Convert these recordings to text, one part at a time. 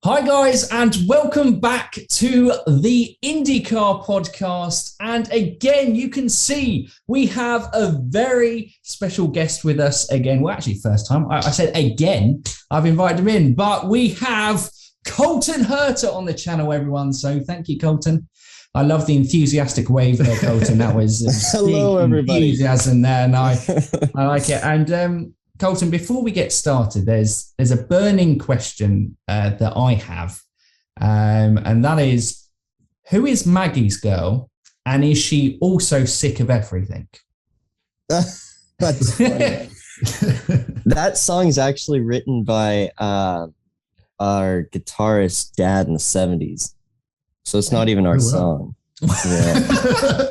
Hi guys, and welcome back to the IndyCar podcast. And again, you can see we have a very special guest with us again. Well, actually, first time. I said again, I've invited him in, but we have Colton Herta on the channel, everyone. So thank you, Colton. I love the enthusiastic wave there, Colton. That was hello, everybody. Enthusiasm there, and I like it. And Colton, before we get started, there's a burning question that I have, and that is, who is Maggie's girl, and is she also sick of everything? That's funny. That song is actually written by our guitarist dad in the 70s, so it's not even our song. Yeah.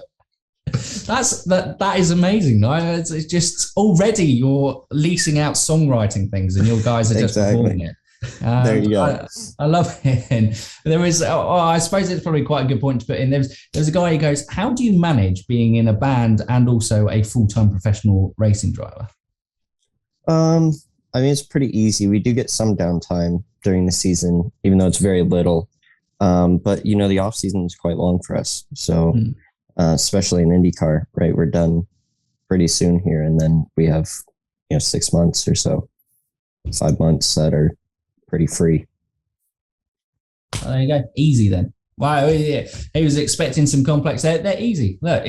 That is amazing. It's just already you're leasing out songwriting things, and your guys are just performing it. There you go. I love it. And there was, I suppose it's probably quite a good point to put in. There's a guy who goes, "How do you manage being in a band and also a full-time professional racing driver?" I mean, it's pretty easy. We do get some downtime during the season, even though it's very little. But the off season is quite long for us. So. Especially in IndyCar, right? We're done pretty soon here, and then we have 6 months or so, 5 months that are pretty free. Oh, there you go, easy then. Wow, he was expecting some complex. They're easy. Look,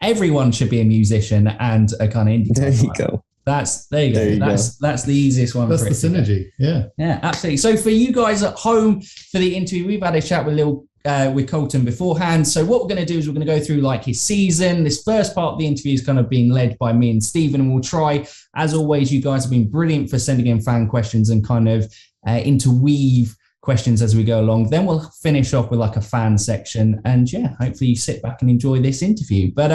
everyone should be a musician and a kind of IndyCar. There you go. That's the easiest one. That's the synergy. Yeah, absolutely. So for you guys at home for the interview, we've had a chat with Colton beforehand. So what we're going to do is we're going to go through like his season. This first part of the interview is kind of being led by me and Stephen, and we'll try, as always, you guys have been brilliant for sending in fan questions and kind of interweave questions as we go along. Then we'll finish off with like a fan section, and hopefully you sit back and enjoy this interview. But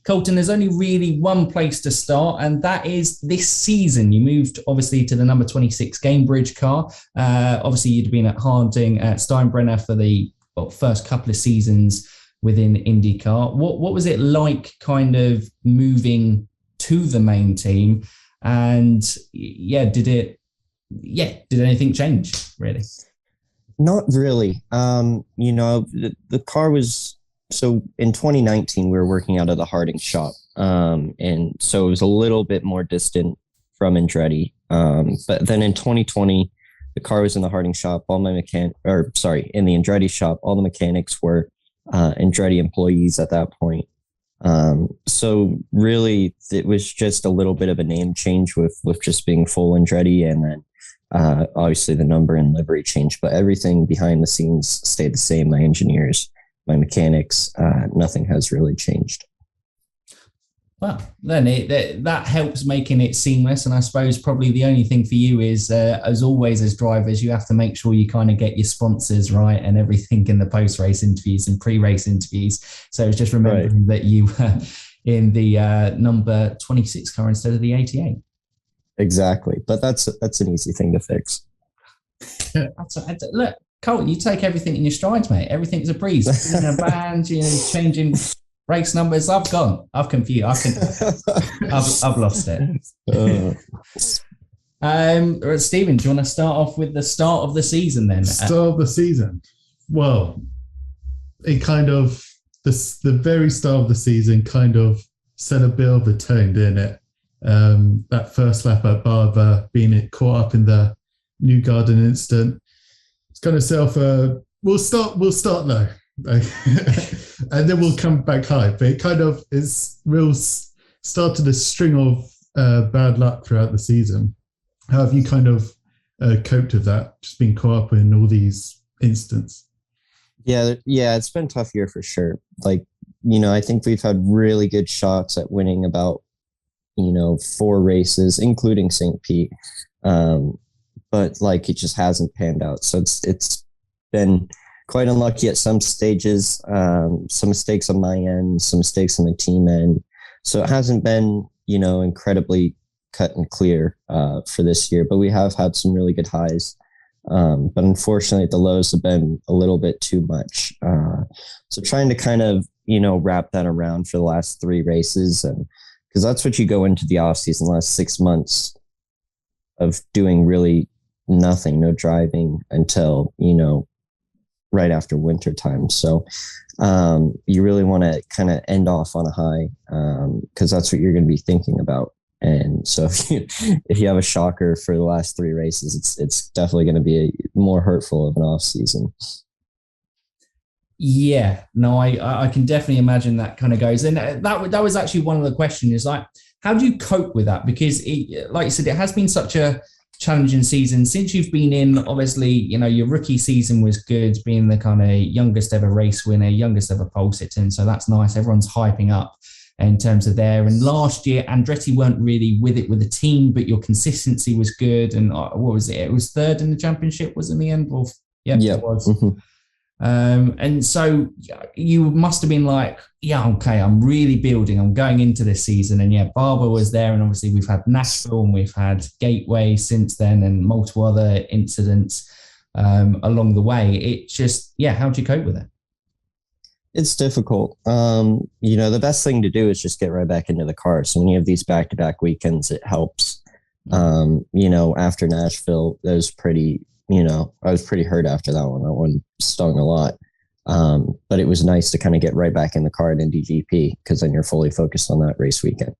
Colton, there's only really one place to start, and that is this season. You moved obviously to the number 26 Gamebridge car. Obviously you'd been at Harding at Steinbrenner for the first couple of seasons within IndyCar. What was it like kind of moving to the main team? And did anything change really? Not really. The car was, so in 2019, we were working out of the Harding shop. And so it was a little bit more distant from Andretti. But then in 2020, the car was in the Harding shop. In the Andretti shop, all the mechanics were Andretti employees at that point. So really, it was just a little bit of a name change with just being full Andretti, and then obviously the number and livery changed. But everything behind the scenes stayed the same. My engineers, my mechanics, nothing has really changed. Well, then that helps making it seamless. And I suppose probably the only thing for you is, as always, as drivers, you have to make sure you kind of get your sponsors right and everything in the post-race interviews and pre-race interviews. So it's just remembering that you were in the number 26 car instead of the 88. Exactly. But that's an easy thing to fix. Look, Colton, you take everything in your strides, mate. Everything's a breeze. In a band, changing race numbers. I've confused. I've lost it. Stephen, do you want to start off with the start of the season then? Start of the season. Well, it kind of the very start of the season kind of set a bit of a tone, didn't it? That first lap at Barber, being caught up in the New Garden incident, it's kind of set off a. We'll start low. And then we'll come back high, but it kind of started a string of bad luck throughout the season. How have you kind of coped with that, just being caught up in all these incidents? Yeah, it's been a tough year for sure. I think we've had really good shots at winning about 4 races, including St. Pete, but it just hasn't panned out. So it's been quite unlucky at some stages, some mistakes on my end, some mistakes on the team end. So it hasn't been, incredibly cut and clear for this year, but we have had some really good highs. But unfortunately, the lows have been a little bit too much. So trying to kind of, wrap that around for the last 3 races, and because that's what you go into the off season, last 6 months of doing really nothing, no driving until, right after winter time. So you really want to kind of end off on a high, because that's what you're going to be thinking about. And so if you have a shocker for the last 3 races, it's definitely going to be more hurtful of an off season. Yeah, no, I can definitely imagine that kind of goes. And that was actually one of the questions, is like, how do you cope with that? Because like you said, it has been such a challenging season since you've been in. Obviously, your rookie season was good, being the kind of youngest ever race winner, youngest ever pole sitter. And so that's nice. Everyone's hyping up in terms of there. And last year, Andretti weren't really with the team, but your consistency was good. And what was it? It was 3rd in the championship, was in the end? Or, yeah, it was. Mm-hmm. And so you must have been like, yeah, okay, I'm really building. I'm going into this season. And yeah, Barber was there. And obviously we've had Nashville and we've had Gateway since then and multiple other incidents along the way. It just, yeah, how do you cope with it? It's difficult. The best thing to do is just get right back into the car. So when you have these back-to-back weekends, it helps. After Nashville, that was pretty, I was pretty hurt after that one. That one stung a lot. But it was nice to kind of get right back in the car at Indy GP, because then you're fully focused on that race weekend.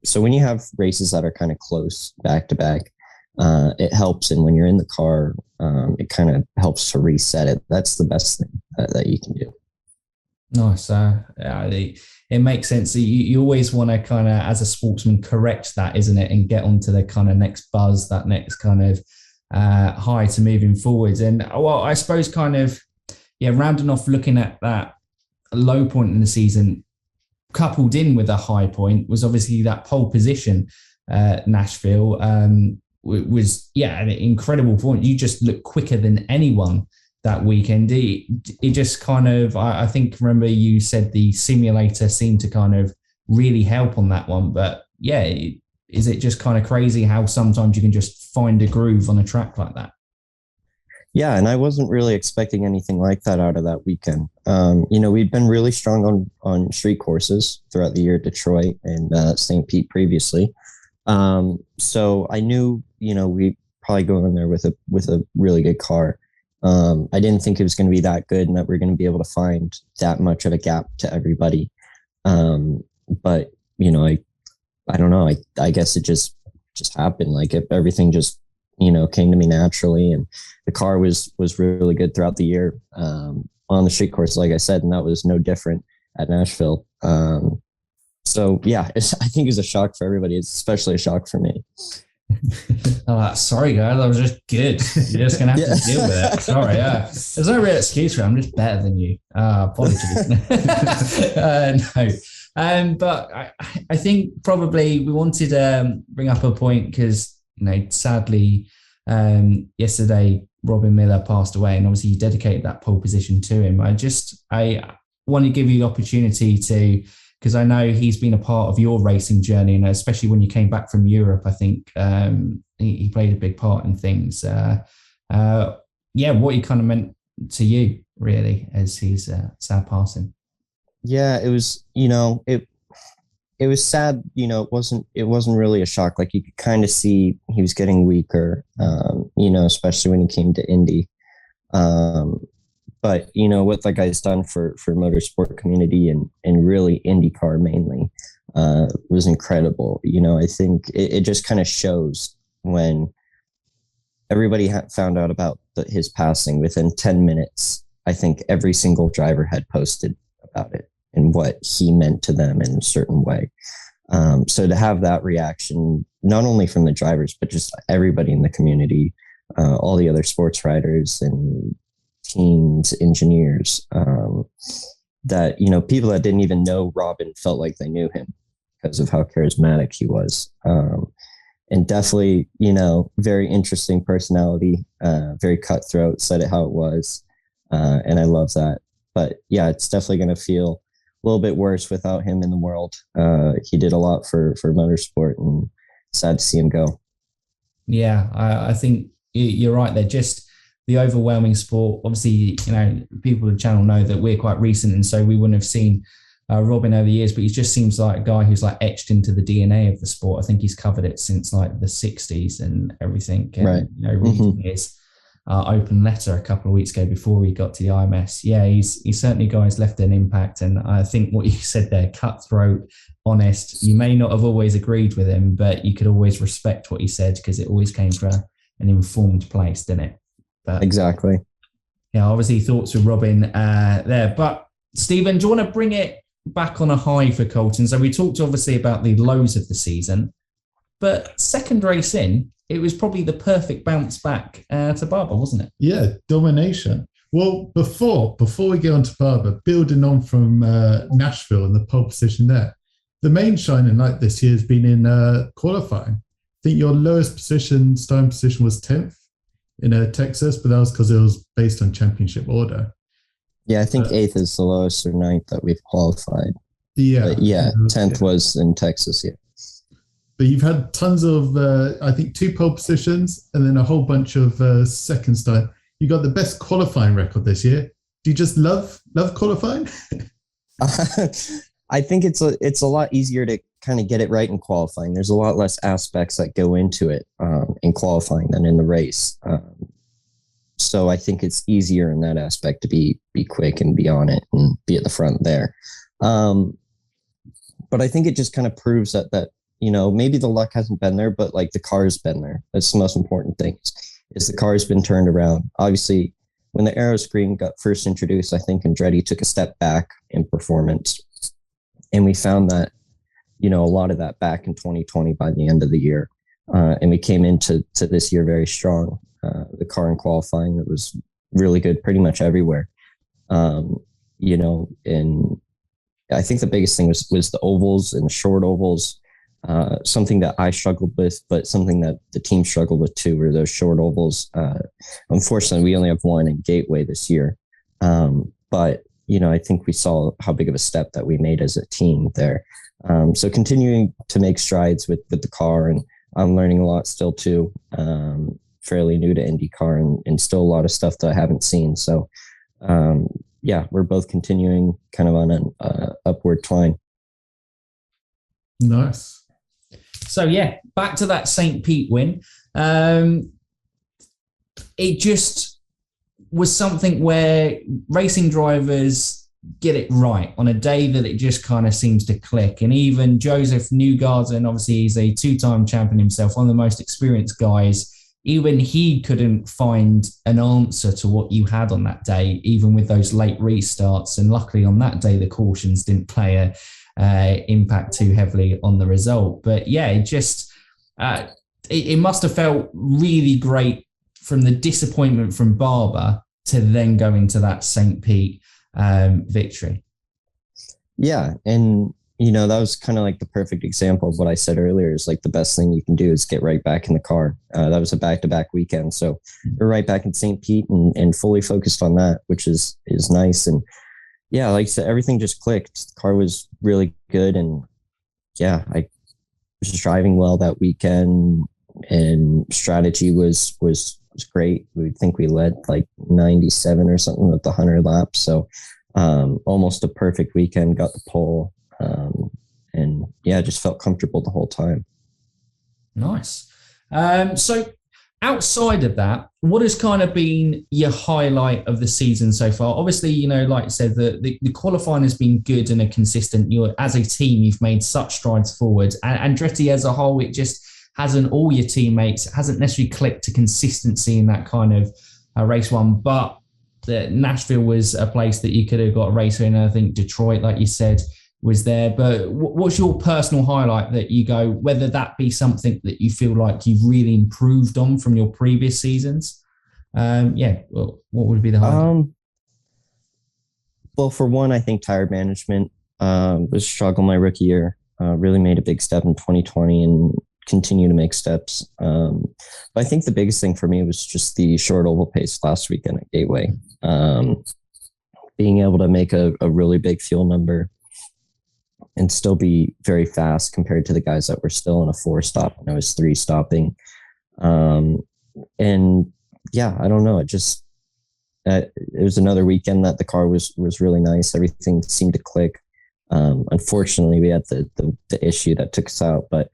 So when you have races that are kind of close back-to-back, it helps. And when you're in the car, it kind of helps to reset it. That's the best thing that you can do. Nice. It makes sense. You always want to kind of, as a sportsman, correct that, isn't it? And get onto the kind of next buzz, that next kind of high to moving forwards. And well, I suppose kind of, rounding off, looking at that low point in the season, coupled in with a high point, was obviously that pole position, Nashville. Was an incredible point. You just look quicker than anyone that weekend. It just kind of, I think, remember you said the simulator seemed to kind of really help on that one. But yeah, is it just kind of crazy how sometimes you can just find a groove on a track like that? Yeah, and I wasn't really expecting anything like that out of that weekend. We'd been really strong on street courses throughout the year, Detroit and St. Pete previously. So I knew, we'd probably go in there with a really good car. I didn't think it was going to be that good and that we're going to be able to find that much of a gap to everybody. But I don't know. I guess it just happened. Like everything just, came to me naturally, and the car was really good throughout the year, on the street course, like I said, and that was no different at Nashville. So yeah, I think it's a shock for everybody. It's especially a shock for me. Sorry guys, I was just good. You're just gonna have to deal with it. Sorry, there's no real excuse for it. I'm just better than you. Apologies. No. But I think probably we wanted to bring up a point because sadly yesterday Robin Miller passed away, and obviously you dedicated that pole position to him. I want to give you the opportunity to, because I know he's been a part of your racing journey, and especially when you came back from Europe, I think he played a big part in things. What he kind of meant to you, really, as his sad passing. Yeah, it was, it was sad. It wasn't really a shock. Like you could kind of see he was getting weaker, especially when he came to Indy. But what that guy's done for motorsport community and really IndyCar mainly was incredible. I think it just kind of shows when everybody found out about his passing within 10 minutes. I think every single driver had posted about it and what he meant to them in a certain way. So to have that reaction, not only from the drivers, but just everybody in the community, all the other sports writers and teams, engineers, that, people that didn't even know Robin felt like they knew him because of how charismatic he was. And definitely, very interesting personality, very cutthroat, said it how it was. And I love that. But yeah, it's definitely going to feel a little bit worse without him in the world. He did a lot for motorsport, and sad to see him go. Yeah, I think you're right there. Just the overwhelming sport. Obviously, people on the channel know that we're quite recent, and so we wouldn't have seen Robin over the years, but he just seems like a guy who's like etched into the DNA of the sport. I think he's covered it since like the 60s and everything. And, right. Reading his open letter a couple of weeks ago before he got to the IMS. Yeah, he's certainly a guy who's left an impact. And I think what you said there, cutthroat, honest, you may not have always agreed with him, but you could always respect what he said because it always came from an informed place, didn't it? But, exactly. Yeah, obviously thoughts with Robin there. But Stephen, do you want to bring it back on a high for Colton? So we talked obviously about the lows of the season, but second race in, it was probably the perfect bounce back to Barber, wasn't it? Yeah, domination. Well, before we get on to Barber, building on from Nashville and the pole position there, the main shining light this year has been in qualifying. I think your lowest starting position was 10th in Texas, but that was because it was based on championship order. Yeah, I think 8th is the lowest, or 9th that we've qualified. Yeah. But yeah, 10th was in Texas, yeah. But you've had tons of, I think, 2 pole positions and then a whole bunch of second start. You got the best qualifying record this year. Do you just love qualifying? I think it's a lot easier to kind of get it right in qualifying. There's a lot less aspects that go into it in qualifying than in the race. So I think it's easier in that aspect to be quick and be on it and be at the front there. But I think it just kind of proves that maybe the luck hasn't been there, but like the car's been there. That's the most important thing is the car's been turned around. Obviously, when the aero screen got first introduced, I think Andretti took a step back in performance. And we found that, a lot of that back in 2020 by the end of the year. And we came into this year very strong. The car in qualifying, it was really good pretty much everywhere. And I think the biggest thing was the ovals and short ovals. Something that I struggled with, but something that the team struggled with too, were those short ovals. Unfortunately, we only have one in Gateway this year. But, I think we saw how big of a step that we made as a team there. So continuing to make strides with the car, and I'm learning a lot still too. Fairly new to IndyCar and still a lot of stuff that I haven't seen. So, we're both continuing kind of on an upward climb. Nice. So, back to that St. Pete win. It just was something where racing drivers get it right on a day that it just kind of seems to click. And even Joseph Newgarden, obviously he's a 2-time champion himself, one of the most experienced guys. Even he couldn't find an answer to what you had on that day, even with those late restarts. And luckily on that day, the cautions didn't play impact too heavily on the result. But it just, it must have felt really great from the disappointment from Barber to then go into that St. Pete victory. Yeah. And, that was kind of like the perfect example of what I said earlier, is like the best thing you can do is get right back in the car. That was a back-to-back weekend. So we're right back in St. Pete and fully focused on that, which is nice. And like I said, everything just clicked. The car was really good. And I was driving well that weekend, and strategy was great. We think we led like 97 or something with the 100 laps. So almost a perfect weekend, got the pole. And just felt comfortable the whole time. Nice. So outside of that, what has kind of been your highlight of the season so far? Obviously, like I said, the qualifying has been good and a consistent. As a team, you've made such strides forward. And Andretti as a whole, it just hasn't, all your teammates, hasn't necessarily clicked to consistency in that kind of race one. But Nashville was a place that you could have got a race in. I think Detroit, like you said, was there. But what's your personal highlight that you go, whether that be something that you feel like you've really improved on from your previous seasons? What would be the highlight? Well, for one, I think tire management was a struggle my rookie year. Really made a big step in 2020 and continue to make steps. But I think the biggest thing for me was just the short oval pace last weekend at Gateway. Being able to make a really big fuel number and still be very fast compared to the guys that were still in a 4-stop and I was 3-stopping. I don't know. It was another weekend that the car was really nice. Everything seemed to click. Unfortunately, we had the issue that took us out, but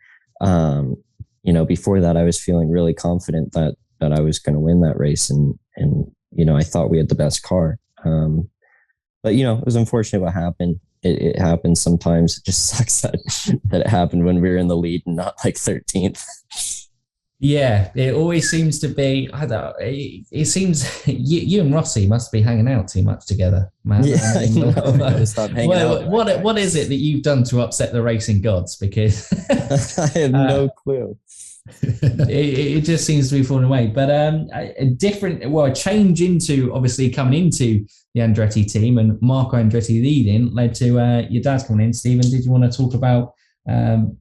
before that, I was feeling really confident that I was going to win that race, and I thought we had the best car. But it was unfortunate what happened. It happens sometimes. It just sucks that it happened when we were in the lead and not like 13th. Yeah, it always seems to be. I don't know. It seems you and Rossi must be hanging out too much together, man. Yeah, I know. Stop hanging out. What is it that you've done to upset the racing gods? Because I have no clue. it just seems to be falling away. But a change into obviously coming into the Andretti team and Marco Andretti leading led to your dad's coming in. Stephen, did you want to talk about?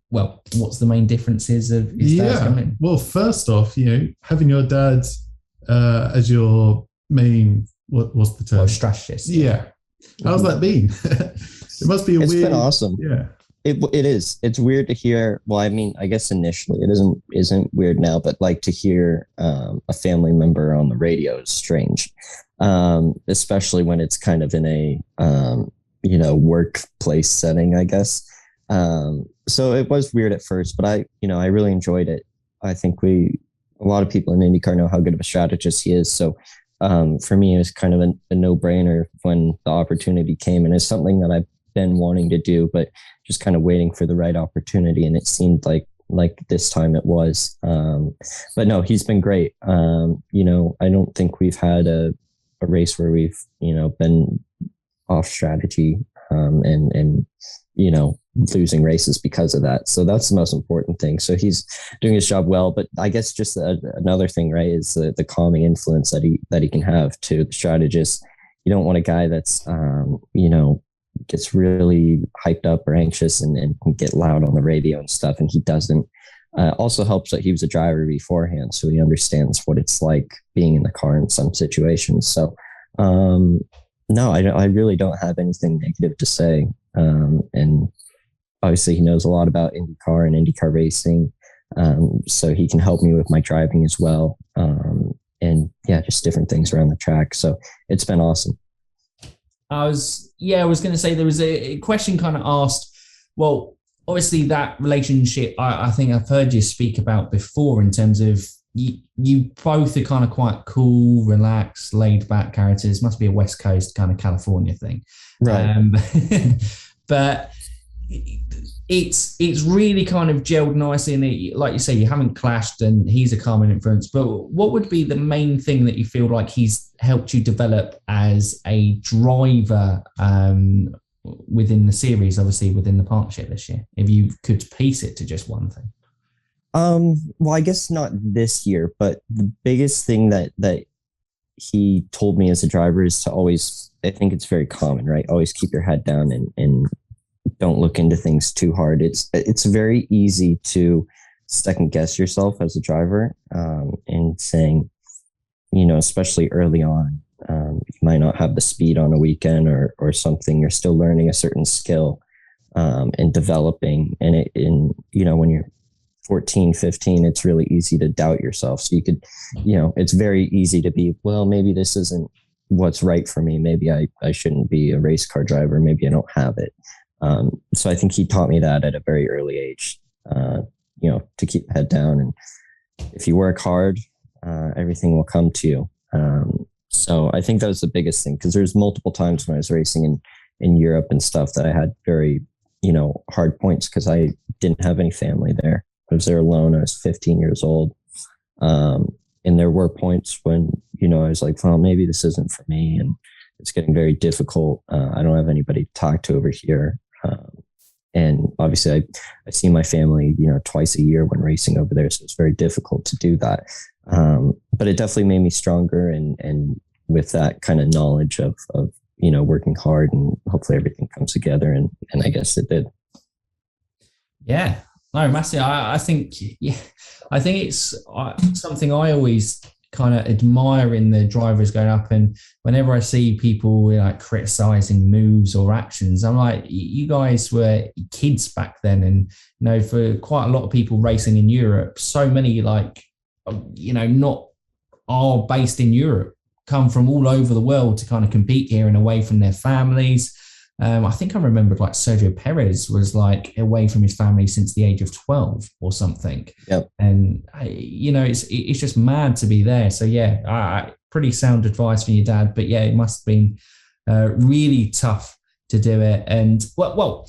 What's the main differences of his dad's coming in? Well, first off, having your dad as your main, what's the term? Strategist. Yeah. How's that been? It must be It's been awesome. Yeah. It is. It's weird to hear. Well, I mean, I guess initially it isn't weird now, but like to hear a family member on the radio is strange, especially when it's kind of in a workplace setting, I guess. So it was weird at first, but I really enjoyed it. I think a lot of people in IndyCar know how good of a strategist he is. So for me, it was kind of a no-brainer when the opportunity came, and it's something that I've been wanting to do, but just kind of waiting for the right opportunity. And it seemed like this time it was. But no, he's been great. I don't think we've had a race where we've been off strategy and losing races because of that. So that's the most important thing. So he's doing his job well, but I guess just another thing, right, is the calming influence that he can have to the strategist. You don't want a guy that's, gets really hyped up or anxious and can get loud on the radio and stuff. And he doesn't. Also helps that he was a driver beforehand, so he understands what it's like being in the car in some situations. So, no, I really don't have anything negative to say. And obviously he knows a lot about IndyCar and IndyCar racing. So he can help me with my driving as well. And yeah, just different things around the track. So it's been awesome. I was going to say there was a question kind of asked, well, obviously that relationship, I think I've heard you speak about before in terms of you both are kind of quite cool, relaxed, laid back characters. Must be a West Coast kind of California thing. Right. But it's really kind of gelled nicely, and like you say, you haven't clashed, and he's a calming influence. But what would be the main thing that you feel like he's helped you develop as a driver within the series, obviously within the partnership this year, if you could piece it to just one thing? Well, I guess not this year, but the biggest thing that he told me as a driver is to always, I think it's very common, right? Always keep your head down and don't look into things too hard. It's very easy to second guess yourself as a driver, and saying, especially early on, you might not have the speed on a weekend or something. You're still learning a certain skill, and developing. And when you're 14, 15, it's really easy to doubt yourself. So you could, it's very easy to be, well, maybe this isn't what's right for me. Maybe I shouldn't be a race car driver. Maybe I don't have it. So I think he taught me that at a very early age, to keep the head down. And if you work hard, everything will come to you. So I think that was the biggest thing, because there's multiple times when I was racing in Europe and stuff that I had very, hard points because I didn't have any family there. I was there alone. I was 15 years old. And there were points when, I was like, well, maybe this isn't for me. And it's getting very difficult. I don't have anybody to talk to over here. And obviously I see my family, twice a year when racing over there. So it's very difficult to do that. But it definitely made me stronger. And with that kind of knowledge of working hard, and hopefully everything comes together. And I guess it did. Yeah. No, massive. I think it's something I always kind of admire in the drivers going up. And whenever I see people like criticizing moves or actions, I'm like, you guys were kids back then. And, for quite a lot of people racing in Europe, so many not are based in Europe, come from all over the world to kind of compete here and away from their families. I think I remembered like Sergio Perez was like away from his family since the age of 12 or something. Yep. And it's just mad to be there. So yeah, pretty sound advice from your dad, but yeah, it must have been really tough to do it. And well,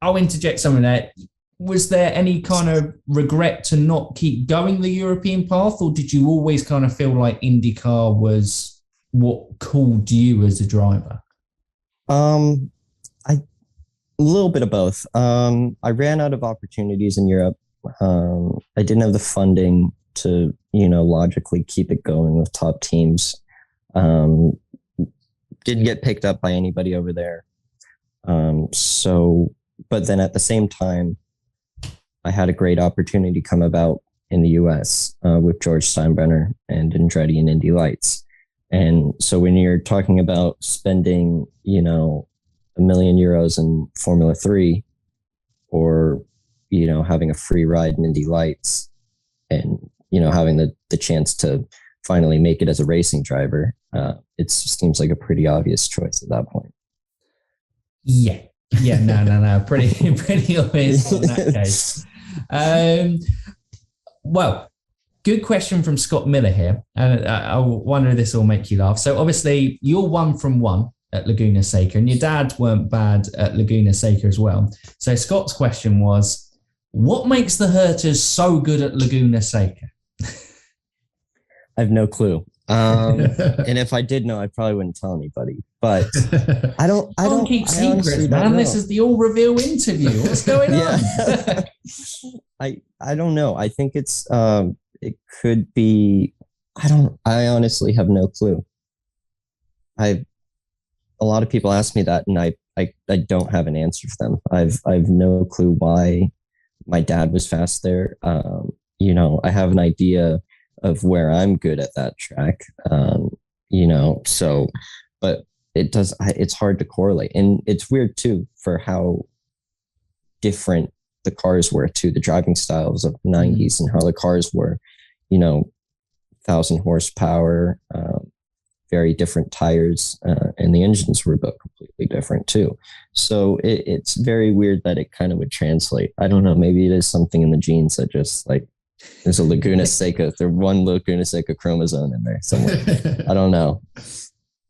I'll interject something there. Was there any kind of regret to not keep going the European path, or did you always kind of feel like IndyCar was what called you as a driver? A little bit of both. I ran out of opportunities in Europe. I didn't have the funding to, logically keep it going with top teams. Didn't get picked up by anybody over there. But then at the same time, I had a great opportunity come about in the US with George Steinbrenner and Andretti and Indy Lights. And so when you're talking about spending, €1 million in Formula 3 or, having a free ride in Indy Lights and, having the chance to finally make it as a racing driver, it seems like a pretty obvious choice at that point. Yeah. Yeah, no. Pretty obvious in that case. Well, good question from Scott Miller here. And I wonder if this will make you laugh. So obviously you're 1 from 1 at Laguna Seca and your dad weren't bad at Laguna Seca as well. So Scott's question was, what makes the Hertas so good at Laguna Seca? I have no clue. And if I did know, I probably wouldn't tell anybody. But I don't keep secrets, man. This is the all reveal interview. What's going on? I don't know. I think it's it could be. I honestly have no clue. A lot of people ask me that, and I don't have an answer for them. I've no clue why my dad was fast there. I have an idea of where I'm good at that track. But it's hard to correlate. And it's weird too, for how different the cars were too, the driving styles of the 90s and how the cars were, 1,000 horsepower, very different tires, and the engines were built completely different too. So it's very weird that it kind of would translate. I don't know, maybe it is something in the genes that just like, there's a Laguna Seca, there's one Laguna Seca chromosome in there somewhere. I don't know.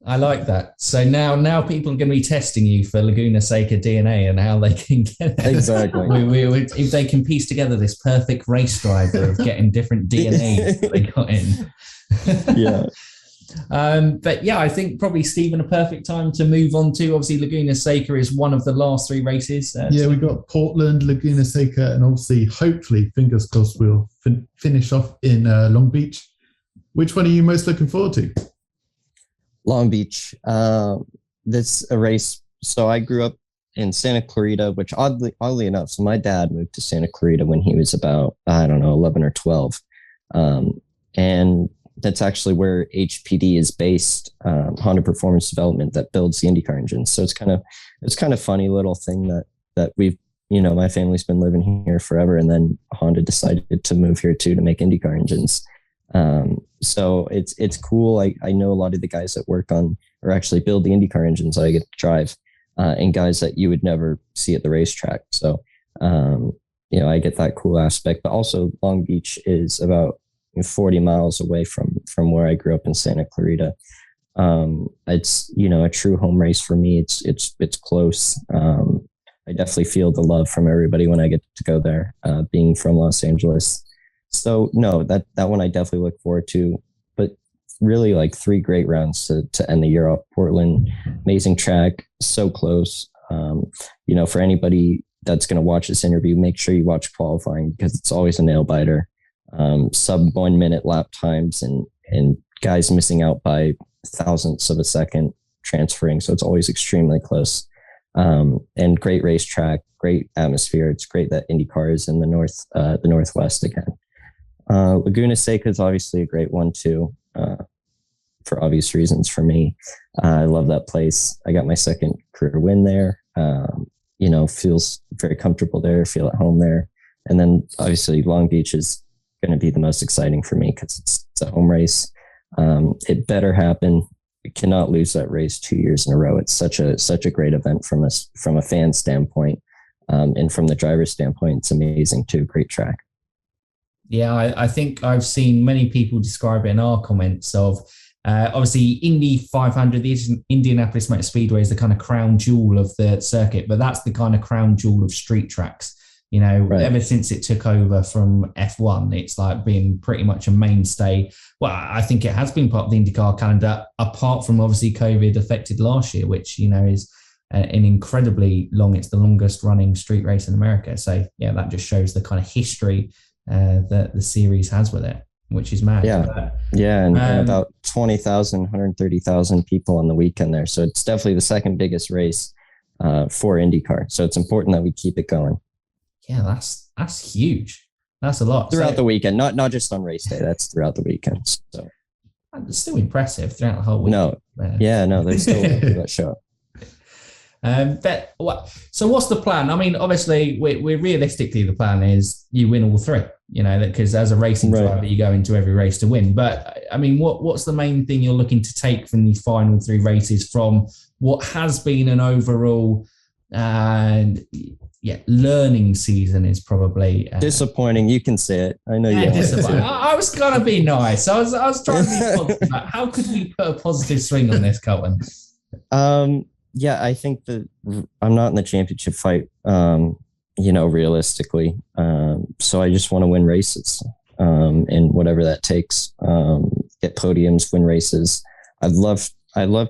I like that. So now people are going to be testing you for Laguna Seca DNA and how they can get it. Exactly. If they can piece together this perfect race driver of getting different DNA that they got in. Yeah. But yeah, I think probably, Stephen, a perfect time to move on to, obviously Laguna Seca is one of the last 3 races. We got Portland, Laguna Seca, and obviously, hopefully, fingers crossed, we'll finish off in Long Beach. Which one are you most looking forward to? Long Beach. That's a race. So I grew up in Santa Clarita, which oddly enough, so my dad moved to Santa Clarita when he was about, 11 or 12. And that's actually where HPD is based, Honda Performance Development, that builds the IndyCar engines. So it's kind of funny little thing that we've, my family's been living here forever, and then Honda decided to move here too to make IndyCar engines. So it's cool. I know a lot of the guys that work on or actually build the IndyCar engines I get to drive, and guys that you would never see at the racetrack. So, I get that cool aspect, but also Long Beach is about 40 miles away from where I grew up in Santa Clarita. It's, a true home race for me. It's close. I definitely feel the love from everybody when I get to go there, being from Los Angeles. So no, that one I definitely look forward to, but really like 3 great rounds to end the year off. Portland, amazing track, so close. For anybody that's going to watch this interview, make sure you watch qualifying because it's always a nail biter. Sub 1 minute lap times and guys missing out by thousandths of a second transferring. So it's always extremely close. And great racetrack, great atmosphere. It's great that IndyCar is in the Northwest again. Laguna Seca is obviously a great one too, for obvious reasons for me. I love that place. I got my second career win there. Feels very comfortable there, feel at home there. And then obviously Long Beach is going to be the most exciting for me because it's a home race. It better happen. cannot lose that race 2 years in a row. It's such a great event from a fan standpoint, and from the driver's standpoint, it's amazing too. Great track. Yeah, I think I've seen many people describe it in our comments of obviously Indy 500, the Indianapolis Motor Speedway is the kind of crown jewel of the circuit, but that's the kind of crown jewel of street tracks. Right. Ever since it took over from F1, it's like been pretty much a mainstay. Well, I think it has been part of the IndyCar calendar, apart from obviously COVID affected last year, which, is an incredibly long, it's the longest running street race in America. So yeah, that just shows the kind of history that the series has with it, which is mad. And about 20,000, 130,000 people on the weekend there. So it's definitely the second biggest race for IndyCar. So it's important that we keep it going. Yeah, that's huge. That's a lot. Throughout the weekend, not just on race day. That's throughout the weekend. So it's still impressive throughout the whole week. There's still people that show up. So what's the plan? I mean, obviously, we're realistically, the plan is you win all three, because as a racing driver, you go into every race to win. But I mean, what's the main thing you're looking to take from these final three races from what has been an overall learning season is probably disappointing. You can say it. I know you. I was gonna be nice. I was trying to be positive. How could we put a positive swing on this, Colton? I think that I'm not in the championship fight, realistically. So I just want to win races, and whatever that takes, get podiums, win races. I'd love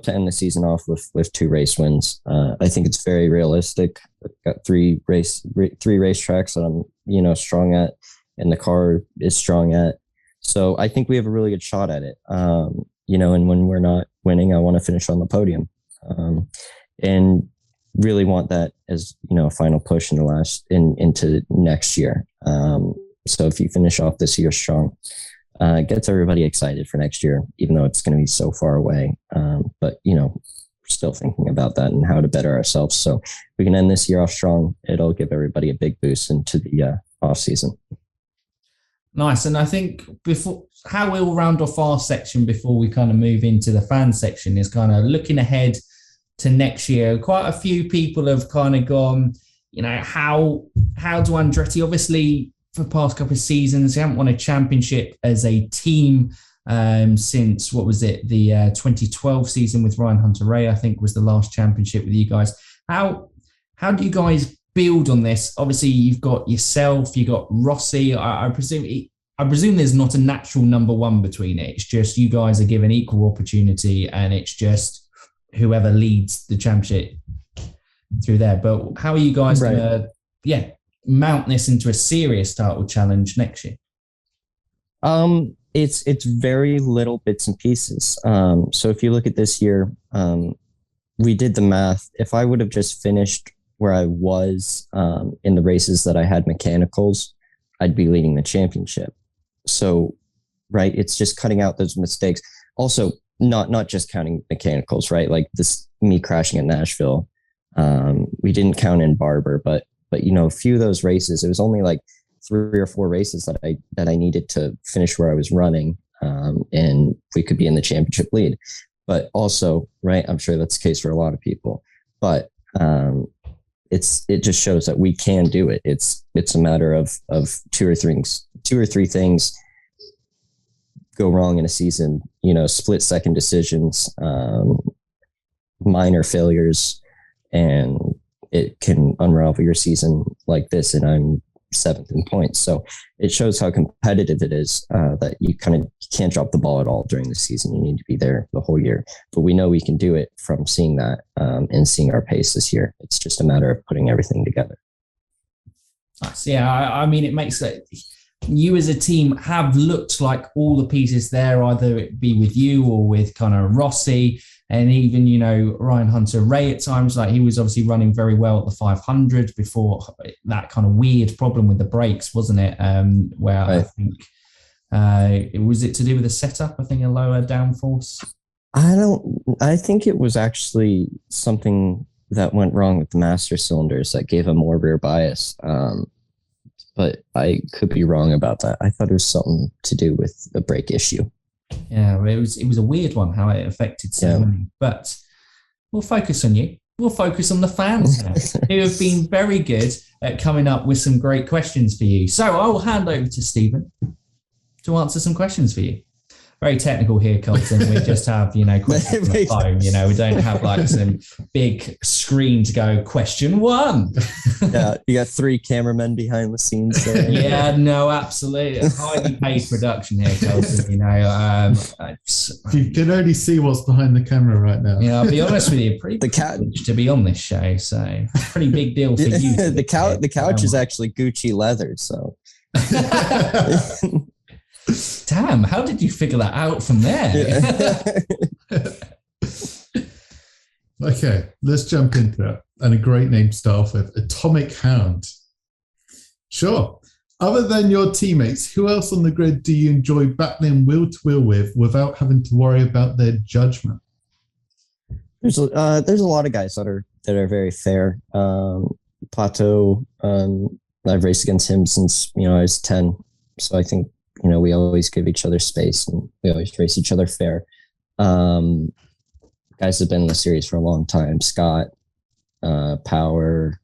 to end the season off with 2 race wins. I think it's very realistic. I've got three racetracks that I'm, strong at, and the car is strong at. So I think we have a really good shot at it. And when we're not winning, I want to finish on the podium. And really want that as, a final push into next year. So if you finish off this year strong, gets everybody excited for next year, even though it's going to be so far away. But, we're still thinking about that and how to better ourselves. So if we can end this year off strong, it'll give everybody a big boost into the off season. Nice. And I think how we'll round off our section before we kind of move into the fan section is kind of looking ahead to next year. Quite a few people have kind of gone, how do Andretti, obviously for the past couple of seasons, they haven't won a championship as a team since, what was it, the 2012 season with Ryan Hunter-Reay, I think was the last championship with you guys. How do you guys build on this? Obviously, you've got yourself, you've got Rossi. I presume there's not a natural number one between it. It's just you guys are given equal opportunity, and it's just whoever leads the championship through there. But how are you guys going to, mount this into a serious title challenge next year? It's very little bits and pieces. So if you look at this year, we did the math. If I would have just finished where I was in the races that I had mechanicals, I'd be leading the championship. So, right, it's just cutting out those mistakes. Also, not just counting mechanicals, right? Like me crashing in Nashville. We didn't count in Barber, but a few of those races, it was only like 3 or 4 races that I needed to finish where I was running, and we could be in the championship lead. But also, right, I'm sure that's the case for a lot of people. But it just shows that we can do it. It's a matter of 2 or 3 things go wrong in a season. Split second decisions, minor failures, and it can unravel your season like this. And I'm 7th in points. So it shows how competitive it is, that you can't drop the ball at all during the season. You need to be there the whole year. But we know we can do it from seeing that and seeing our pace this year. It's just a matter of putting everything together. Nice. Yeah, I mean, it makes it. You as a team have looked like all the pieces there, either it be with you or with kind of Rossi, and even, Ryan Hunter-Reay at times. Like, he was obviously running very well at the 500 before that kind of weird problem with the brakes, wasn't it? Where I think was it to do with the setup? I think a lower downforce. I think it was actually something that went wrong with the master cylinders that gave him more rear bias. But I could be wrong about that. I thought it was something to do with the brake issue. Yeah, it was a weird one how it affected so many. But we'll focus on you. We'll focus on the fans now, who have been very good at coming up with some great questions for you. So I will hand over to Stephen to answer some questions for you. Very technical here, Colton. We just have, questions on the phone. We don't have like some big screen to go, question one. Yeah, you got 3 cameramen behind the scenes there. Yeah, no, absolutely. Highly paid production here, Colton. You can only see what's behind the camera right now. Yeah, I'll be honest with you, pretty privileged to be on this show. So pretty big deal for you. The couch is actually Gucci leather, so. Damn, how did you figure that out from there? Yeah. Okay, let's jump into it. And a great name to start off with, Atomic Hound. Sure. Other than your teammates, who else on the grid do you enjoy battling wheel to wheel with without having to worry about their judgment? There's a lot of guys that are very fair. Plateau, I've raced against him since I was 10, so I think we always give each other space and we always race each other fair. Guys have been in the series for a long time. Scott, Power,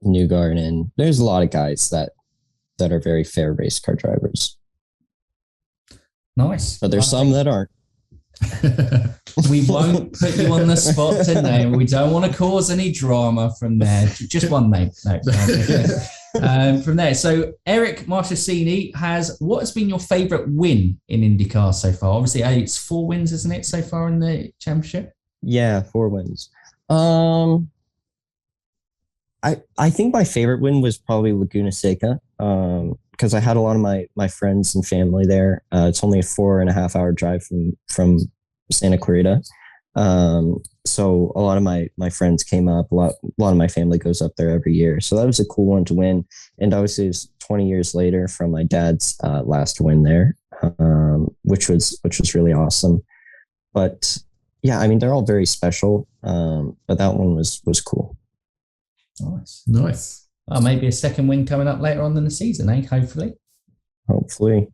Newgarden. There's a lot of guys that are very fair race car drivers. Nice. But there's some that aren't. We won't put you on the spot to name. We don't want to cause any drama from there. Just one name. No. From there. So Eric Marchesini what has been your favorite win in IndyCar so far? Obviously, it's 4 wins, isn't it, so far in the championship? Yeah, 4 wins. I think my favorite win was probably Laguna Seca, because I had a lot of my friends and family there. It's only a 4.5 hour drive from Santa Clarita. So a lot of my friends came up. A lot of my family goes up there every year. So that was a cool one to win. And obviously it was 20 years later from my dad's last win there, which was really awesome. But yeah, I mean, they're all very special. But that one was cool. Nice. Well, maybe a second win coming up later on in the season, Hopefully.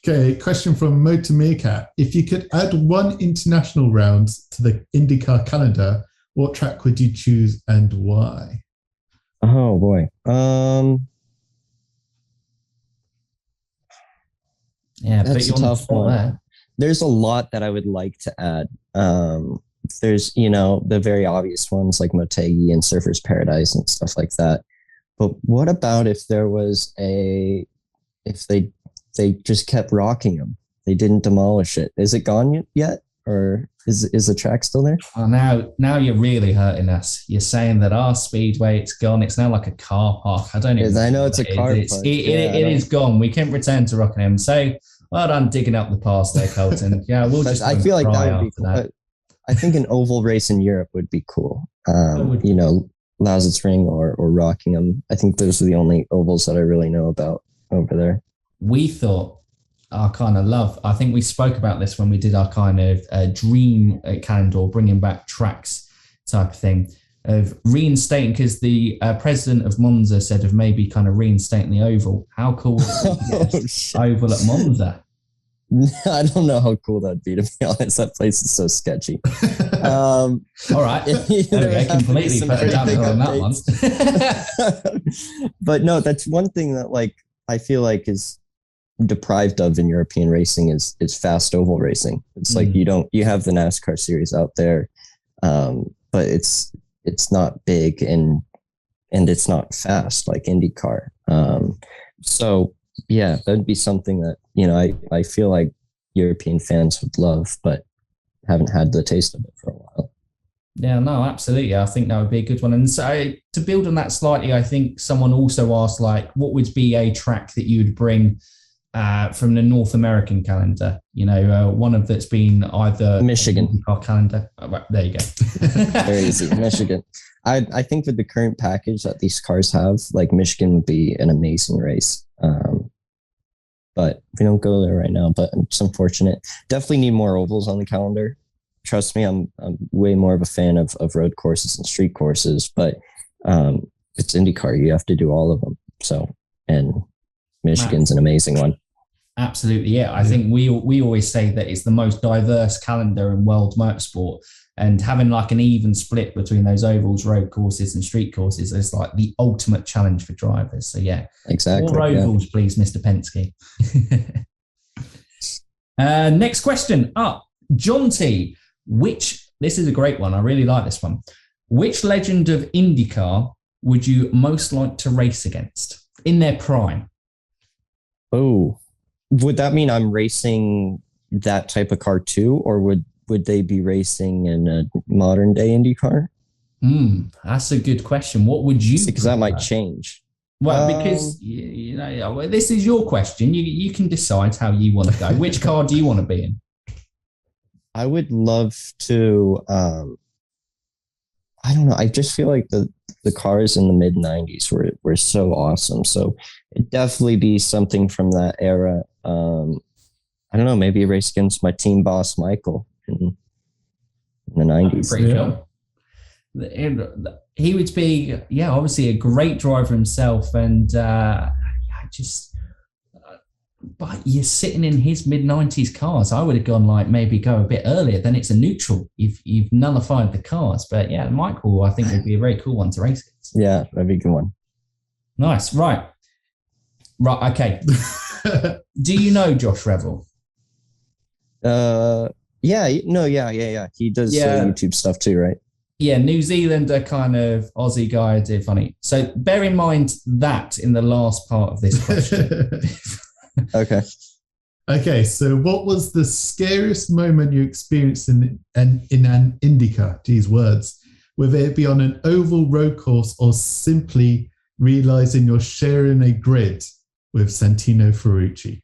Okay, question from Motor Meerkat. If you could add 1 international round to the IndyCar calendar, what track would you choose and why? Oh boy. Yeah, that's a tough one. There. There's a lot that I would like to add. There's, the very obvious ones like Motegi and Surfer's Paradise and stuff like that. But what about if there was if they just kept rocking them? They didn't demolish it. Is it gone yet? Or is the track still there? Oh, now you're really hurting us. You're saying that our speedway, it's gone. It's now like a car park. I don't even know. I know it's a car park. It is gone. We can't return to Rockingham. So well done digging up the past there, Colton. Yeah, we'll just. I feel like that would be cool. I think an oval race in Europe would be cool. Lausitzring or Rockingham. I think those are the only ovals that I really know about over there. We thought our kind of love, I think we spoke about this when we did our kind of dream calendar, bringing back tracks type of thing, of reinstating, because the president of Monza said of maybe kind of reinstating the oval. How cool is oval at Monza? I don't know how cool that'd be, to be honest. That place is so sketchy. All right. Okay, completely put a damper on that one. But no, that's one thing that I feel like is deprived of in European racing is fast oval racing. It's like you have the NASCAR series out there, but it's not big and it's not fast like IndyCar. So yeah, that'd be something that I feel like European fans would love, but haven't had the taste of it for a while. Yeah, no, absolutely. I think that would be a good one. And so to build on that slightly, I think someone also asked, what would be a track that you would bring from the North American calendar? One of that's been either Michigan. Our calendar. Oh, right, there you go. Very easy, Michigan. I think with the current package that these cars have, Michigan would be an amazing race. But we don't go there right now. But it's unfortunate. Definitely need more ovals on the calendar. Trust me, I'm way more of a fan of road courses and street courses, but it's IndyCar. You have to do all of them. So, and Michigan's an amazing one. Absolutely, yeah. I think we always say that it's the most diverse calendar in world motorsport, and having like an even split between those ovals, road courses, and street courses is like the ultimate challenge for drivers. So yeah, exactly. More ovals, please, Mr. Penske. Next question up, John T. This is a great one. I really like this one. Which legend of IndyCar would you most like to race against in their prime? Oh, would that mean I'm racing that type of car too, or would they be racing in a modern day Indy car? That's a good question. What would you? Because that might change. Well, because you know, this is your question. You can decide how you want to go. Which car do you want to be in? I would love to. I don't know. I just feel like the cars in the mid '90s were so awesome. So it'd definitely be something from that era. I don't know. Maybe a race against my team boss Michael in the '90s. Pretty cool. He would be, obviously a great driver himself, and but you're sitting in his mid '90s cars. I would have gone maybe go a bit earlier. Then it's a neutral. You've nullified the cars. But yeah, Michael, I think would be a very cool one to race against. Yeah, that'd be a good one. Nice. Right. Okay. Do you know Josh Revel? Yeah. He does YouTube stuff too, right? Yeah, New Zealander kind of Aussie guy, dear funny. So bear in mind that in the last part of this question. Okay. Okay, so what was the scariest moment you experienced in an IndyCar? These words, whether it be on an oval road course or simply realizing you're sharing a grid with Santino Ferrucci.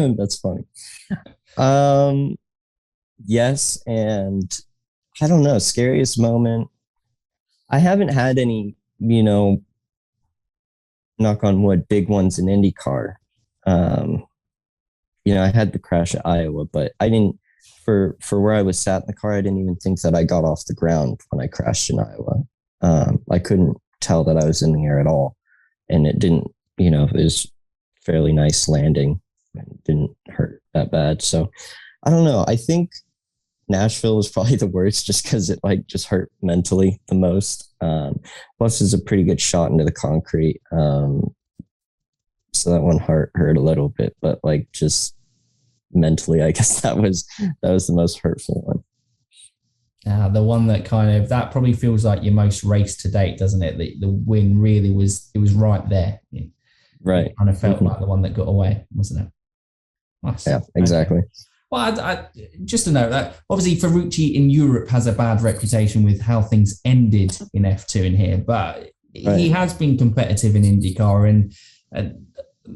That's funny. Yes, and I don't know, scariest moment. I haven't had any, knock on wood, big ones in IndyCar. I had the crash at Iowa, but I didn't, for where I was sat in the car, I didn't even think that I got off the ground when I crashed in Iowa. I couldn't tell that I was in the air at all. And it didn't, it was fairly nice landing. It didn't hurt that bad. So I don't know. I think Nashville was probably the worst just because it just hurt mentally the most. Plus it's a pretty good shot into the concrete. So that one hurt a little bit, but just mentally, I guess that was the most hurtful one. The one that that probably feels like your most race to date, doesn't it? The win really was right there. Right. It kind of felt like the one that got away, wasn't it? Nice. Yeah, exactly. Okay. Well, just to note that obviously Ferrucci in Europe has a bad reputation with how things ended in F2 in here, but he has been competitive in IndyCar, and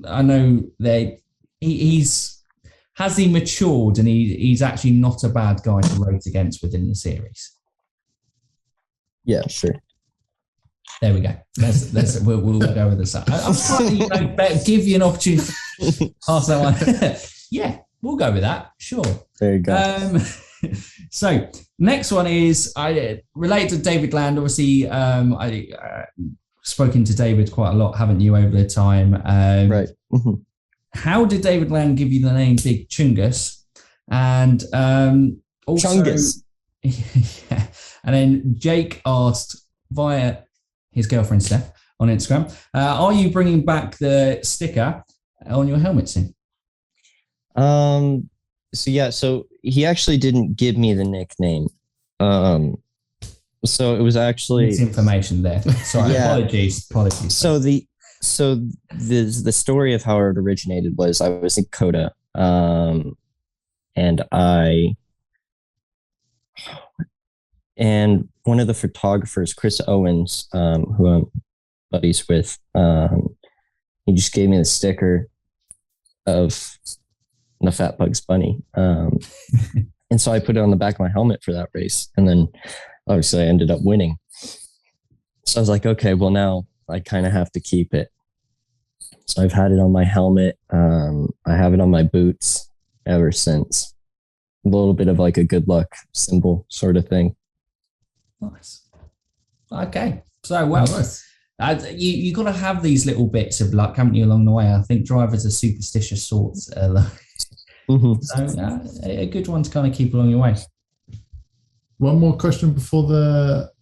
I know that has he matured, and he's actually not a bad guy to race against within the series. Yeah, sure. There we go. We'll go with this. I'm trying to give you an opportunity to pass that one. Yeah. We'll go with that. Sure. There you go. So next one is related to David Land. Obviously, I spoken to David quite a lot, haven't you, over the time? Right. Mm-hmm. How did David Land give you the name Big Chungus? And also, Chungus. Yeah. And then Jake asked via his girlfriend Steph on Instagram, are you bringing back the sticker on your helmet soon? So he actually didn't give me the nickname. So it was actually misinformation there. Sorry, yeah. Apologies. So the story of how it originated was I was in COTA, and one of the photographers, Chris Owens, who I'm buddies with, he just gave me the sticker of the Fat Bugs Bunny. And so I put it on the back of my helmet for that race. And then obviously I ended up winning. So I was like, okay, well now I kind of have to keep it. So I've had it on my helmet. I have it on my boots ever since. A little bit of a good luck symbol sort of thing. Nice. Okay. So, well, nice. You got to have these little bits of luck, haven't you, along the way? I think drivers are superstitious sorts. Mhm. So a good one to kind of keep along your way. One more question before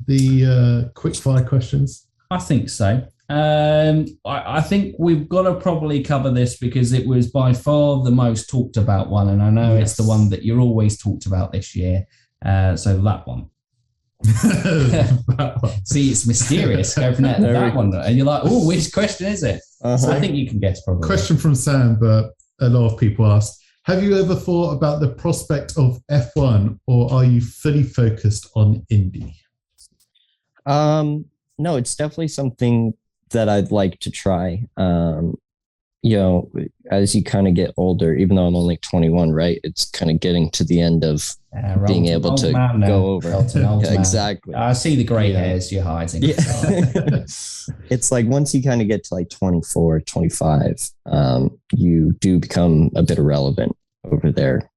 the quick fire questions. I think so. I think we've got to probably cover this because it was by far the most talked about one, and I know it's the one that you're always talked about this year. So that one. See, it's mysterious. Go from that one, and you're like, oh, which question is it? So I think you can guess probably. Question from Sam, but a lot of people asked, have you ever thought about the prospect of F1, or are you fully focused on Indy? No, it's definitely something that I'd like to try. As you kind of get older, even though I'm only 21, right? It's kind of getting to the end of being able to go over. Exactly. I see the gray hairs you're hiding. Yeah. It's like once you kind of get to like 24, 25, you do become a bit irrelevant over there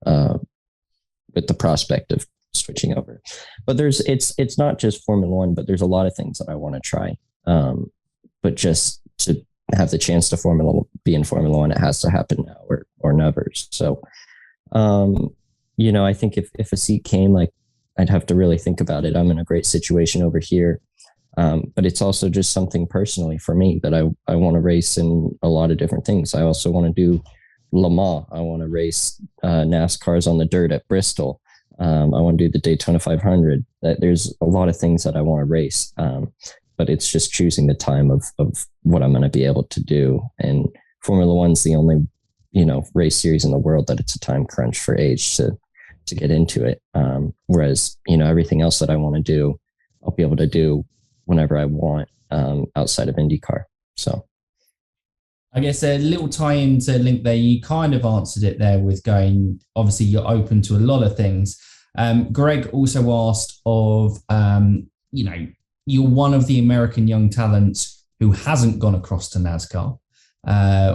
with the prospect of switching over. But it's not just Formula One, but there's a lot of things that I want to try. But just to have the chance to be in Formula One, it has to happen now or never. So, I think if a seat came, like I'd have to really think about it. I'm in a great situation over here. But it's also just something personally for me that I want to race in a lot of different things. I also want to do Le Mans. I want to race NASCARs on the dirt at Bristol. I want to do the Daytona 500. There's a lot of things that I want to race. But it's just choosing the time of what I'm going to be able to do. And Formula One's the only, race series in the world that it's a time crunch for age to get into it. Whereas, everything else that I want to do, I'll be able to do whenever I want outside of IndyCar. So I guess a little tie-in to link there. You kind of answered it there with going, obviously you're open to a lot of things. Greg also asked you're one of the American young talents who hasn't gone across to NASCAR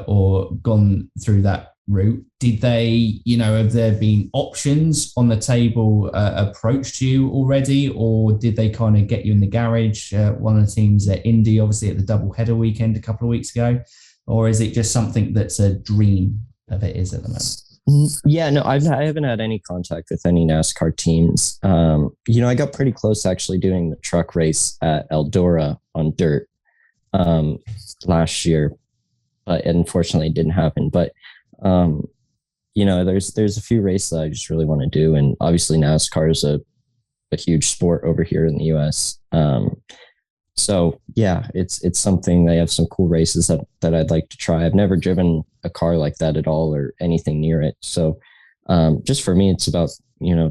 or gone through that route. Did they, have there been options on the table approached you already, or did they kind of get you in the garage? One of the teams at Indy, obviously at the doubleheader weekend a couple of weeks ago, or is it just something that's a dream of it is at the moment? Yeah, no, I haven't had any contact with any NASCAR teams. I got pretty close actually doing the truck race at Eldora on dirt last year, but unfortunately it didn't happen. But there's a few races that I just really want to do, and obviously NASCAR is a huge sport over here in the US. So yeah, it's something. They have some cool races that I'd like to try. I've never driven a car like that at all or anything near it. So just for me, it's about,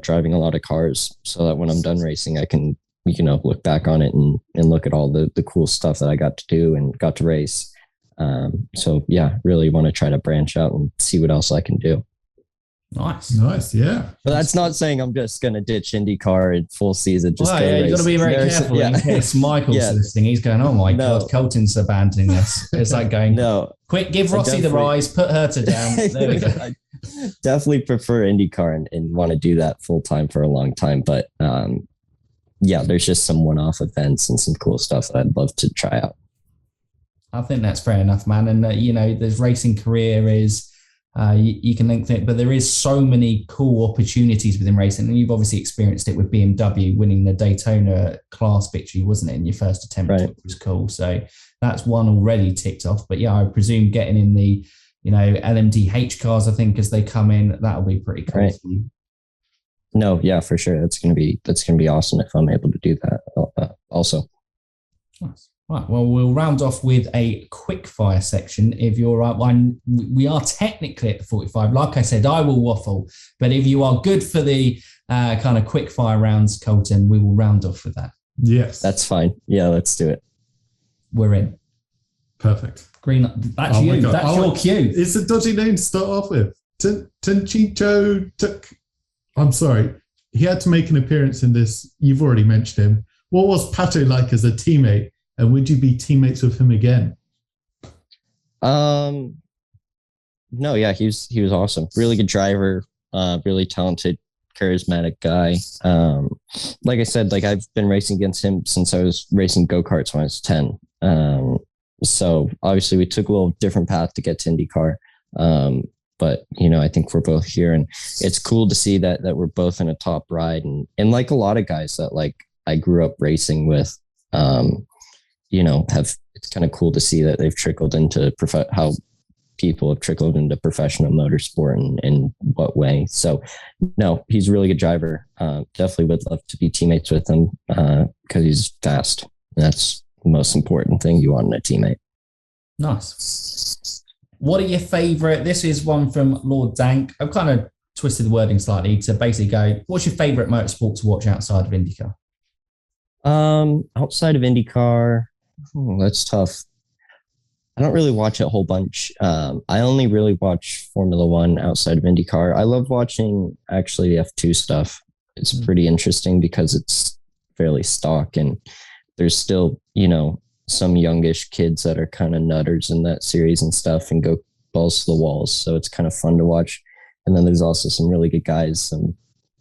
driving a lot of cars so that when I'm done racing, I can, look back on it and look at all the cool stuff that I got to do and got to race. So yeah, really want to try to branch out and see what else I can do. Nice, yeah. But that's not saying I'm just going to ditch IndyCar in full season. You've got to be very careful in case Michael's listening. He's going, oh my God, Colton's abandoning this. It's like going, quick, give Rossi the rise, put Herta down. There we go. I definitely prefer IndyCar and want to do that full time for a long time. But there's just some one-off events and some cool stuff that I'd love to try out. I think that's fair enough, man. And, the racing career is, you can link it, but there is so many cool opportunities within racing, and you've obviously experienced it with BMW winning the Daytona class victory, wasn't it, in your first attempt, which was cool. So that's one already ticked off. But yeah, I presume getting in the LMDH cars, I think, as they come in, that'll be pretty cool. Right. No, yeah, for sure. That's gonna be awesome if I'm able to do that. Also. Nice. Right, well, we'll round off with a quick fire section. If you're right, we are technically at the 45. Like I said, I will waffle, but if you are good for the kind of quick fire rounds, Colton, we will round off with that. Yes, that's fine. Yeah, let's do it. We're in. Perfect. Green. That's you. That's your cue. It's a dodgy name to start off with. Tenchicho. I'm sorry. He had to make an appearance in this. You've already mentioned him. What was Pato like as a teammate? And would you be teammates with him again? No, yeah, he was awesome. Really good driver, really talented, charismatic guy. Like I said, I've been racing against him since I was racing go-karts when I was 10. So obviously we took a little different path to get to IndyCar. But I think we're both here, and it's cool to see that we're both in a top ride, and like a lot of guys that like I grew up racing with, it's kind of cool to see that they've trickled into how people have trickled into professional motorsport and in what way. So no, he's a really good driver. Definitely would love to be teammates with him because he's fast. That's the most important thing you want in a teammate. Nice. What are your favorite? This is one from Lord Dank. I've kind of twisted the wording slightly to basically go, what's your favorite motorsport to watch outside of IndyCar? Outside of IndyCar, that's tough. I don't really watch a whole bunch. I only really watch Formula One outside of IndyCar. I love watching actually the F2 stuff. It's pretty interesting because it's fairly stock, and there's still, some youngish kids that are kind of nutters in that series and stuff and go balls to the walls. So it's kind of fun to watch. And then there's also some really good guys, some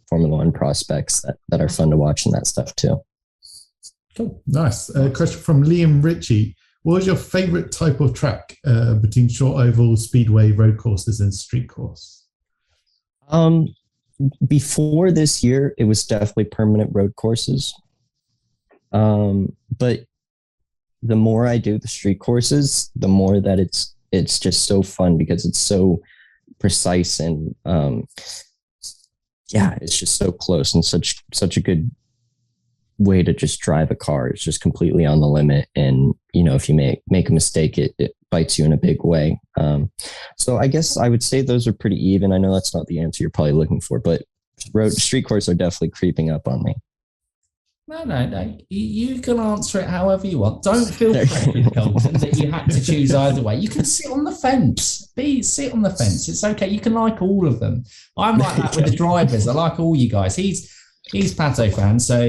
Formula One prospects that are fun to watch in that stuff too. Cool. Nice. Question from Liam Ritchie. What was your favorite type of track between short oval, speedway, road courses, and street course? Before this year, it was definitely permanent road courses. But the more I do the street courses, the more that it's just so fun because it's so precise and it's just so close and such a good way to just drive a car. It's just completely on the limit, and if you make a mistake, it bites you in a big way. So I guess I would say those are pretty even. I know that's not the answer you're probably looking for, but street courses are definitely creeping up on me. No. You can answer it however you want. Don't feel pressured, Colton, that you had to choose either way. You can sit on the fence. Sit on the fence. It's okay. You can like all of them. I'm like that with the drivers. I like all you guys. He's Pato fan, so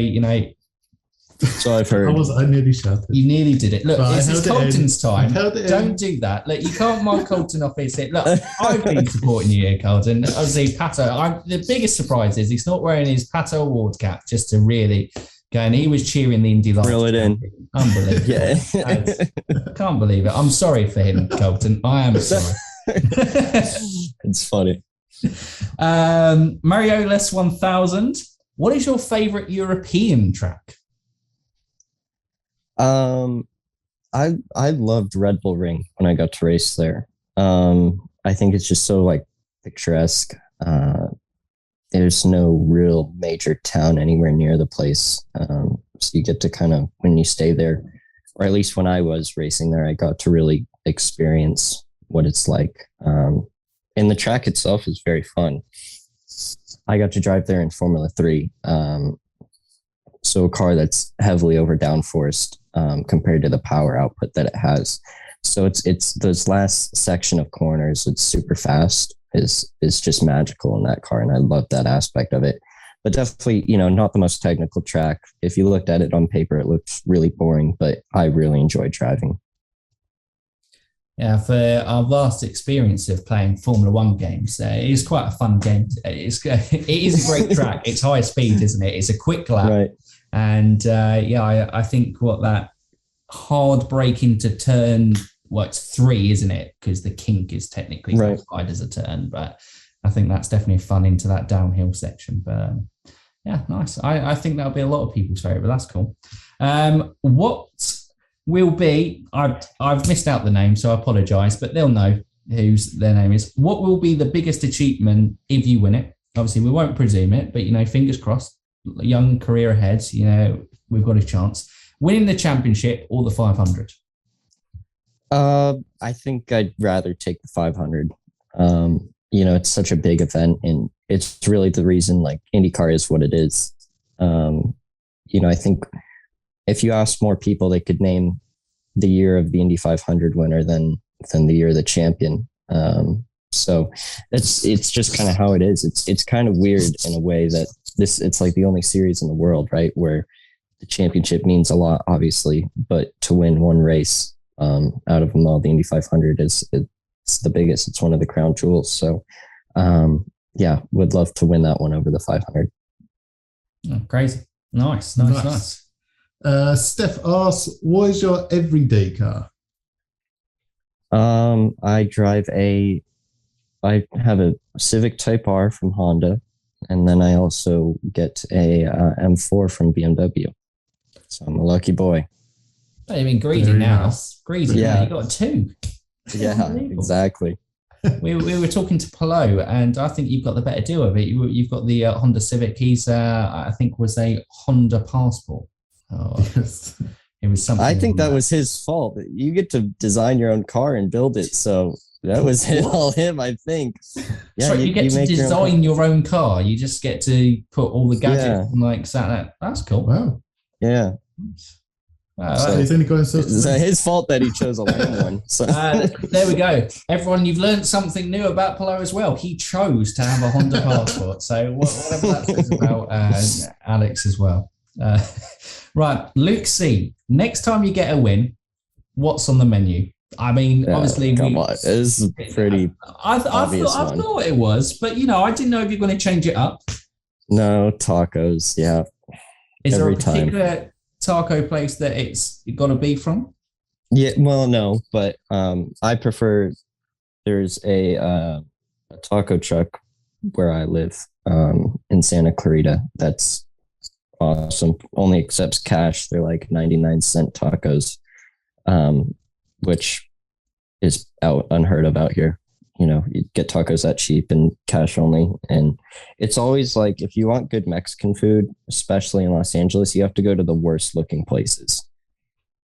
So I've heard. I nearly shouted. You nearly did it. Look, this is Colton's time. Don't do that. Look, you can't mark Colton off his hit. Look, I've been supporting you here, Colton. Obviously, Pato. The biggest surprise is he's not wearing his Pato Awards cap just to really go. And he was cheering the Indy lights. Reel it in. Unbelievable. Yeah. Can't believe it. I'm sorry for him, Colton. I am sorry. It's funny. Mariolis 1000. What is your favorite European track? I loved Red Bull Ring when I got to race there. I think it's just so like picturesque. There's no real major town anywhere near the place. So you get to kind of, when you stay there, or at least when I was racing there, I got to really experience what it's like. And the track itself is very fun. I got to drive there in Formula 3. So a car that's heavily over downforced compared to the power output that it has. So it's those last section of corners, it's super fast, is just magical in that car. And I love that aspect of it. But definitely, not the most technical track. If you looked at it on paper, it looks really boring, but I really enjoyed driving. Yeah, for our vast experience of playing Formula One games, it is quite a fun game. It is a great track. It's high speed, isn't it? It's a quick lap. Right. And I think what that hard break into turn, it's 3, isn't it? Because the kink is technically classified as a turn, but I think that's definitely fun into that downhill section. But yeah, nice. I think that'll be a lot of people's favorite. That's cool. What will be, I've missed out the name, so I apologize, but they'll know whose their name is. What will be the biggest achievement if you win it? Obviously, we won't presume it, but fingers crossed. Young career ahead, we've got a chance. Winning the championship or the 500? I think I'd rather take the 500. It's such a big event, and it's really the reason like IndyCar is what it is. I think if you ask more people, they could name the year of the Indy 500 winner than the year of the champion. So it's just kind of how it is. It's kind of weird in a way that it's like the only series in the world, right, where the championship means a lot, obviously, but to win one race out of them all, the Indy 500 it's the biggest. It's one of the crown jewels. So would love to win that one over the 500. Oh, crazy. Nice. Steph asks, what is your everyday car? I have a Civic Type R from Honda, and then I also get a M4 from BMW. So I'm a lucky boy. I mean, greedy Very now. nice. Greedy Yeah. now. You got two. Yeah, exactly. We were talking to Polo, and I think you've got the better deal of it. You've got the Honda Civic. He's, I think, was a Honda Passport. Oh, Yes. it was something. I think that was his fault. You get to design your own car and build it, so that was all him, I think. Yeah, so you get to design your own car. You just get to put all the gadgets and like that. That's cool. Wow. Yeah. So he's only going so it's his fault that he chose a lame one. So. There we go. Everyone, you've learned something new about Polo as well. He chose to have a Honda Passport. So whatever that says about Alex as well. Right, Luke C. Next time you get a win, what's on the menu? I mean, obviously, it is pretty. I thought it was, but I didn't know if you're going to change it up. No, tacos. Yeah. Is there a particular taco place that it's got to be from? Yeah, well, no, but I prefer. There's a taco truck where I live in Santa Clarita. That's awesome. Only accepts cash. They're like 99-cent tacos, which is unheard of out here. You get tacos that cheap and cash only. And it's always like, if you want good Mexican food, especially in Los Angeles, you have to go to the worst looking places.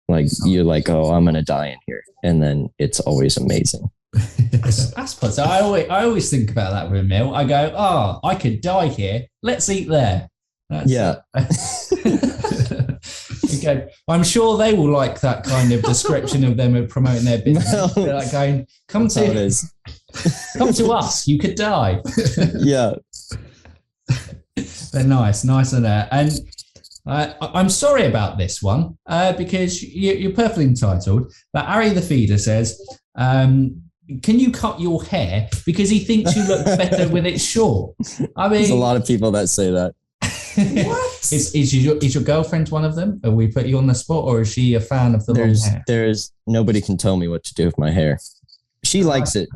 Like you're like, oh, I'm going to die in here. And then it's always amazing. That's positive. I always think about that with a meal. I go, oh, I could die here. Let's eat there. Yeah. Okay. I'm sure they will like that kind of description of them promoting their business. They're like going, come to us. You could die. Yeah. They're nice in there. And I'm sorry about this one because you're perfectly entitled. But Ari the Feeder says, can you cut your hair because he thinks you look better with it short? I mean, there's a lot of people that say that. What? Is your girlfriend one of them? Are we put you on the spot, or is she a fan of the long hair? There's nobody can tell me what to do with my hair. She likes it,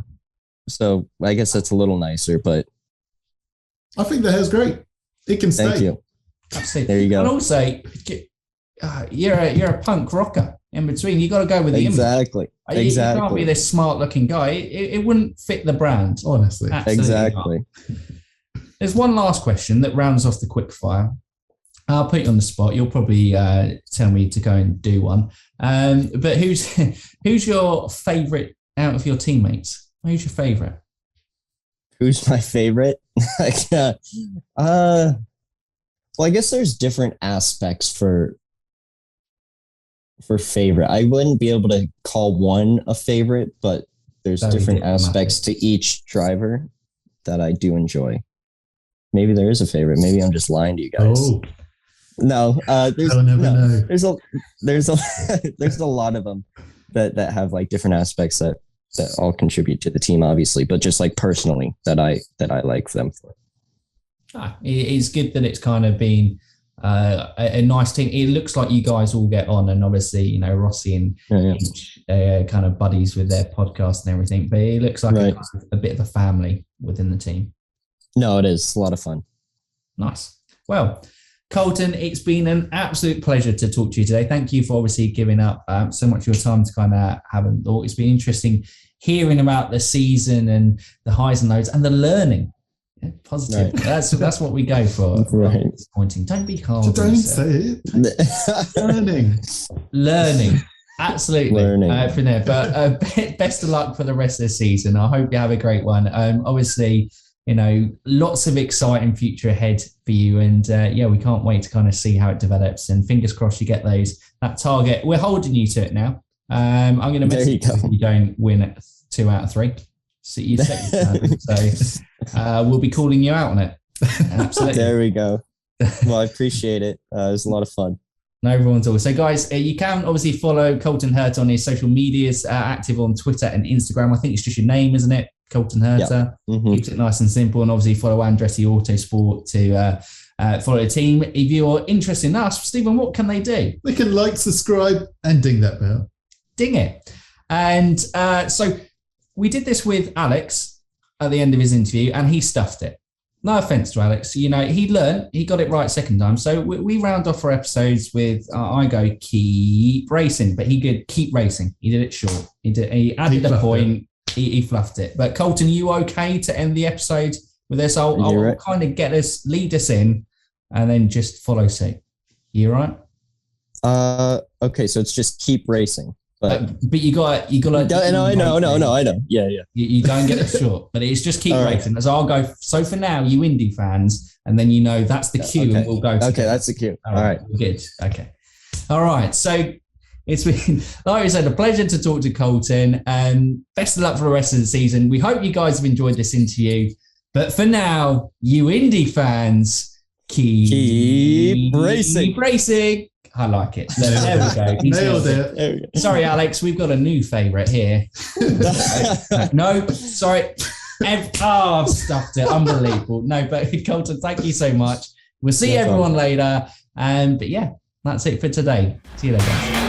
so I guess that's a little nicer. But I think the hair's great. It can stay. Thank you. Absolutely. There you go. And also, you're a punk rocker. In between, you got to go with the exactly. image. You can't be this smart looking guy. It wouldn't fit the brand. Honestly, absolutely exactly. Not. There's one last question that rounds off the quick fire. I'll put you on the spot. You'll probably tell me to go and do one. But who's your favourite out of your teammates? Who's your favourite? Who's my favorite? Well, I guess there's different aspects for favorite. I wouldn't be able to call one a favorite, but there's different aspects to each driver that I do enjoy. Maybe there is a favorite. Maybe I'm just lying to you guys. Oh. No, there's a lot of them that have like different aspects that all contribute to the team, obviously, but just like personally that I like them for. It's good that it's kind of been a nice team. It looks like you guys all get on, and obviously, Rossi and Hinch, kind of buddies with their podcast and everything. But it looks like a bit of a family within the team. No, it is. It's a lot of fun. Nice. Well, Colton, it's been an absolute pleasure to talk to you today. Thank you for obviously giving up so much of your time to kind of have a thought. It's been interesting hearing about the season and the highs and lows and the learning. Yeah, positive. Right. That's what we go for. Right. Disappointing. Don't be hard. Don't say it. Learning. Absolutely. Learning. From there. But best of luck for the rest of the season. I hope you have a great one. Obviously, lots of exciting future ahead for you. And we can't wait to kind of see how it develops. And fingers crossed you get that target. We're holding you to it now. I'm going to message you if you don't win 2 out of 3. So you set your target. So we'll be calling you out on it. Absolutely. There we go. Well, I appreciate it. It was a lot of fun. No, everyone's all. So, guys, you can obviously follow Colton Herta on his social medias, active on Twitter and Instagram. I think it's just your name, isn't it? Colton Herta. Yeah. Mm-hmm. Keeps it nice and simple. And obviously follow Andretti Autosport to follow the team. If you're interested in us, Stephen, what can they do? They can like, subscribe, and ding that bell. Ding it. And so we did this with Alex at the end of his interview, and he stuffed it. No offense to Alex, he learned, he got it right second time. So we round off our episodes with, I go keep racing, but he did keep racing. He did it short. He added a point. He fluffed it. But Colton, you okay to end the episode with this? I'll kind of lead us in, and then just follow suit. You all right? Okay, so it's just keep racing. But you got to. No, I know. Yeah. You don't get it short, but it's just keep racing. So I'll go. So for now, you Indy fans, and then that's the cue, okay. And we'll go. Okay, that's the cue. All right. Good. Okay. All right. So it's been, like I said, a pleasure to talk to Colton. Best of luck for the rest of the season. We hope you guys have enjoyed this interview. But for now, you Indy fans, keep racing. Keep racing. I like it. There we go. Nailed it. Sorry, Alex, we've got a new favourite here. No, sorry. I've stuffed it. Unbelievable. No, but Colton, thank you so much. We'll see everyone later. But yeah, that's it for today. See you later.